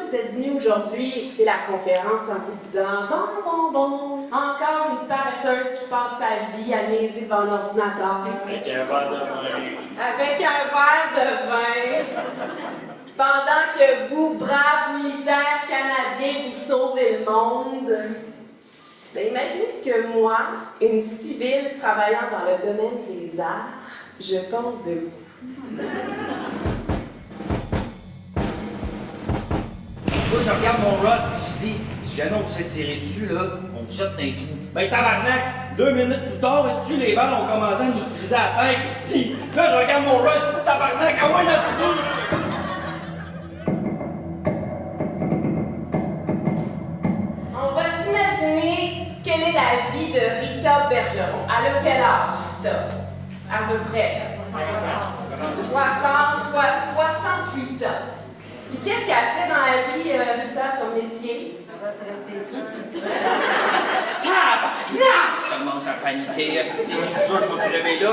vous êtes venus aujourd'hui écouter la conférence en vous disant bon, encore une paresseuse qui passe sa vie à niaiser devant un ordinateur. Avec un verre de vin. Avec un verre de vin. Pendant que vous, braves militaires canadiens, vous sauvez le monde. Ben, imaginez ce que moi, une civile travaillant dans le domaine des arts, je pense de vous. Moi, je regarde mon Ross et je dis, si jamais on se fait tirer dessus, là, on jette dans les trous. Ben, tabarnak, 2 minutes plus tard, est-ce que les balles ont commencé à nous utiliser à la tête? Puis, là, je regarde mon Ross, je dis, tabarnak, ah ouais, notre trou! On va s'imaginer quelle est la vie de Rita Bergeron. Elle a quel âge, Rita? À peu près. 68 ans. Puis qu'est-ce qu'elle fait dans la vie, Rita, comme métier? Tabarnak! Je commence à paniquer, esti, je suis sûr que je vais me crever là.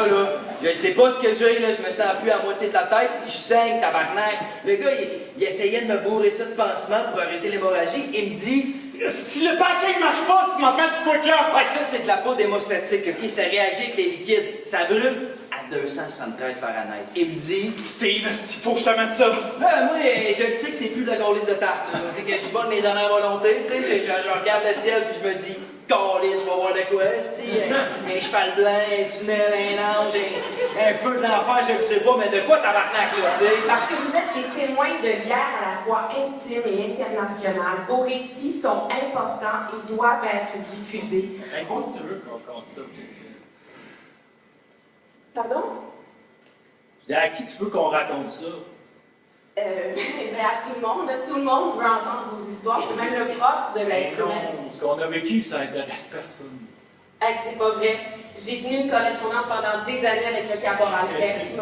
Je sais pas ce que j'ai, là, je me sens plus à moitié de la tête, puis je saigne, tabarnak. Le gars, il essayait de me bourrer ça de pansement pour arrêter l'hémorragie, il me dit... Si le paquet ne marche pas, tu m'en mets du quick là! Ouais, ça, c'est de la peau démostatique, ok? Ça réagit avec les liquides. Ça brûle à 273 Fahrenheit. Il me dit... Steve, il faut que je te mette ça! Là, moi, je le sais que c'est plus de la gaullisse de tarte, là. Ça fait que je bonne mes dernières volontés, tu sais. Je regarde le ciel, puis je me dis... Calice, on va voir de quoi, c'ti, un cheval blanc, un tunnel, un ange, un feu de l'enfer, je ne sais pas, mais de quoi tabarnak, là, tu sais? Parce que vous êtes les témoins de guerre à la fois intime et internationale. Vos récits sont importants et doivent être diffusés. Un coup, tu veux qu'on compte ça? Pardon? À qui tu veux qu'on raconte ça? Ben à tout le monde veut entendre vos histoires, c'est même le propre de l'être humain. Non, ce qu'on a vécu, ça intéresse personne. Hey, c'est pas vrai. J'ai tenu une correspondance pendant des années avec le caporal Keck.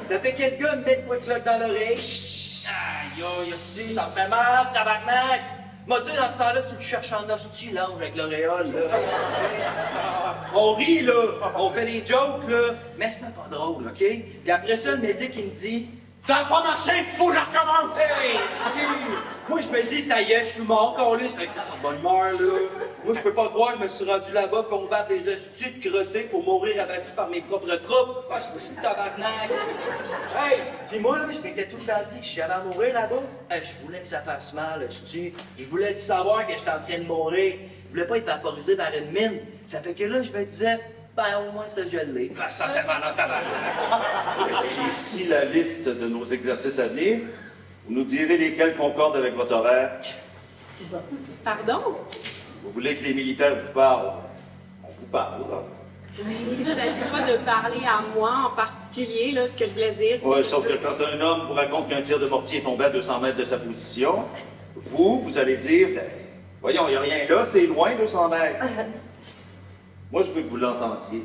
Ça fait quel gars me met de quoi cloque dans l'oreille? Aïe, aïe, hostie, ça me fait mal, tabarnak! M'a dit, dans ce temps-là, tu le cherches en hostie, l'ange avec l'auréole, là. On rit, là, on fait des jokes, là, mais ce n'est pas drôle, OK? Puis après ça, le médic, il me dit... Ça n'a pas marché, il faut que je recommence! Hey, moi, je me dis, ça y est, je suis mort, câlisse, je suis pas de bonne humeur, là. Moi, je peux pas croire que je me suis rendu là-bas combattre des hosties de crottés pour mourir abattu par mes propres troupes. Ah, je suis tabarnak! Hey! Puis moi, là, je m'étais tout le temps dit que si j'avais à mourir là-bas, je voulais que ça fasse mal, hostie. Je voulais le savoir que j'étais en train de mourir. Je voulais pas être vaporisé par une mine. Ça fait que là, je me disais, ben, au moins, ça, je l'ai. Ben, ça fait mal en tabarnak. J'ai ici la liste de nos exercices à venir. Vous nous direz lesquels concordent avec votre horaire. Pardon? Vous voulez que les militaires vous parlent? On vous parle, là. Il ne s'agit pas de parler à moi en particulier, là, ce que je voulais dire. Oui, sauf que quand un homme vous raconte qu'un tir de mortier est tombé à 200 mètres de sa position, vous allez dire, ben, voyons, il n'y a rien là, c'est loin, 200 mètres. Moi, je veux que vous l'entendiez.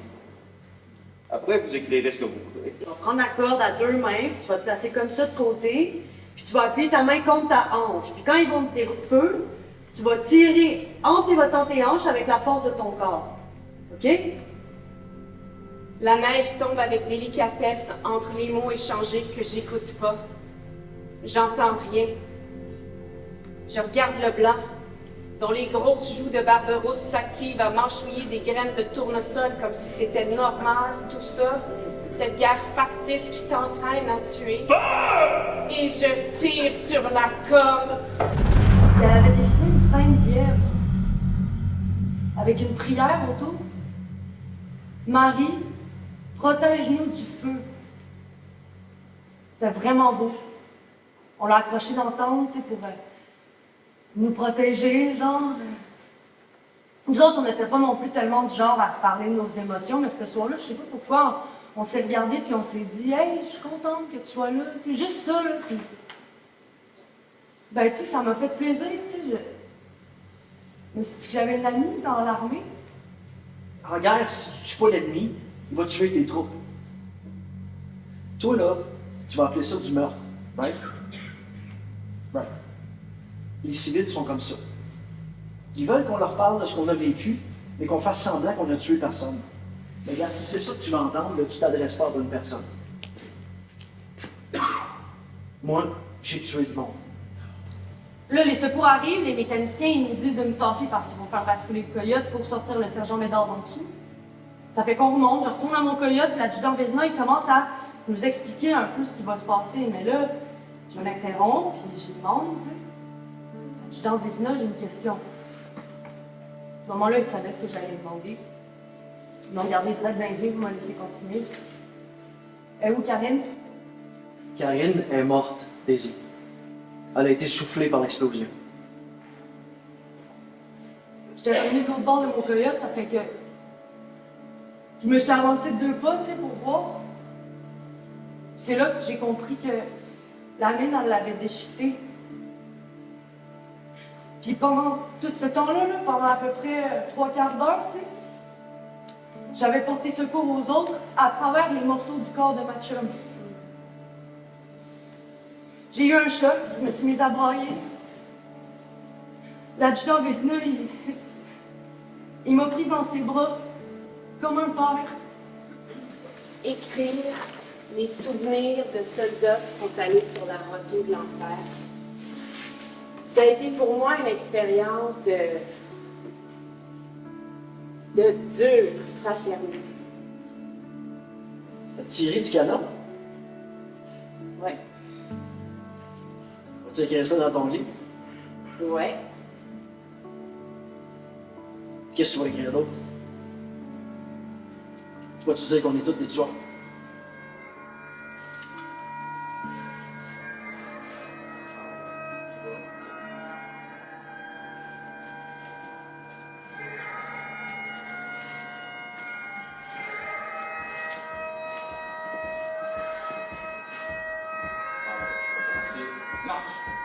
Après, vous éclairez ce que vous voudrez. Tu vas prendre la corde à 2 mains, tu vas te placer comme ça de côté, puis tu vas appuyer ta main contre ta hanche. Puis quand ils vont te tirer feu, tu vas tirer entre tes hanches avec la force de ton corps. OK? La neige tombe avec délicatesse entre les mots échangés que j'écoute pas. J'entends rien. Je regarde le blanc, dont les grosses joues de Barberousse s'activent à mâchouiller des graines de tournesol comme si c'était normal, tout ça. Cette guerre factice qui t'entraîne à tuer. Et je tire sur la corde. Et elle avait dessiné une sainte vierge, avec une prière autour. Marie, protège-nous du feu. C'était vraiment beau. On l'a accroché dans le temple, tu sais, pour nous protéger, genre. Nous autres, on n'était pas non plus tellement du genre à se parler de nos émotions, mais ce soir-là, je sais pas pourquoi, on s'est regardé puis on s'est dit, hey, je suis contente que tu sois là, c'est juste ça, là. Puis, ben, tu sais, ça m'a fait plaisir, tu sais. Je me suis dit que j'avais un ami dans l'armée. En guerre, si tu tues pas l'ennemi, il va tuer tes troupes. Toi, là, tu vas appeler ça du meurtre, right? Right. Les civils sont comme ça. Ils veulent qu'on leur parle de ce qu'on a vécu, mais qu'on fasse semblant qu'on a tué personne. Mais regarde, si c'est ça que tu veux entendre, là, tu t'adresses pas à bonne personne. Moi, J'ai tué du monde. Là, les secours arrivent, les mécaniciens, ils nous disent de nous tasser parce qu'ils vont faire basculer le coyote pour sortir le sergent Médard en dessous. Ça fait qu'on remonte, je retourne à mon coyote, l'adjudant Vézina, il commence à nous expliquer un peu ce qui va se passer. Mais là, je l'interromps, puis je demande, tu sais. L'adjudant Vézina, j'ai une question. À ce moment-là, il savait ce que j'allais demander. Ils m'ont regardé droit dans les yeux, ils m'ont laissé continuer. Et où, Karine? Karine est morte, Daisy. Elle a été soufflée par l'explosion. J'étais revenu de l'autre bord de mon coyote, ça fait que je me suis avancée de 2 pas, tu sais, pour voir. C'est là que j'ai compris que la mine, elle l'avait déchiquetée. Puis pendant tout ce temps-là, pendant à peu près 3 quarts d'heure, tu sais, j'avais porté secours aux autres à travers les morceaux du corps de ma chum. J'ai eu un choc, je me suis mise à brailler. L'adjudant Vézina, il m'a pris dans ses bras comme un père. Écrire les souvenirs de soldats qui sont allés sur la rotée de l'enfer. Ça a été pour moi une expérience de dure fraternité. T'as tiré du canon? Ouais. Tu écris ça dans ton livre? Ouais. Qu'est-ce que tu vas écrire d'autre? Tu vas-tu dire qu'on est tous des tueurs? Marche!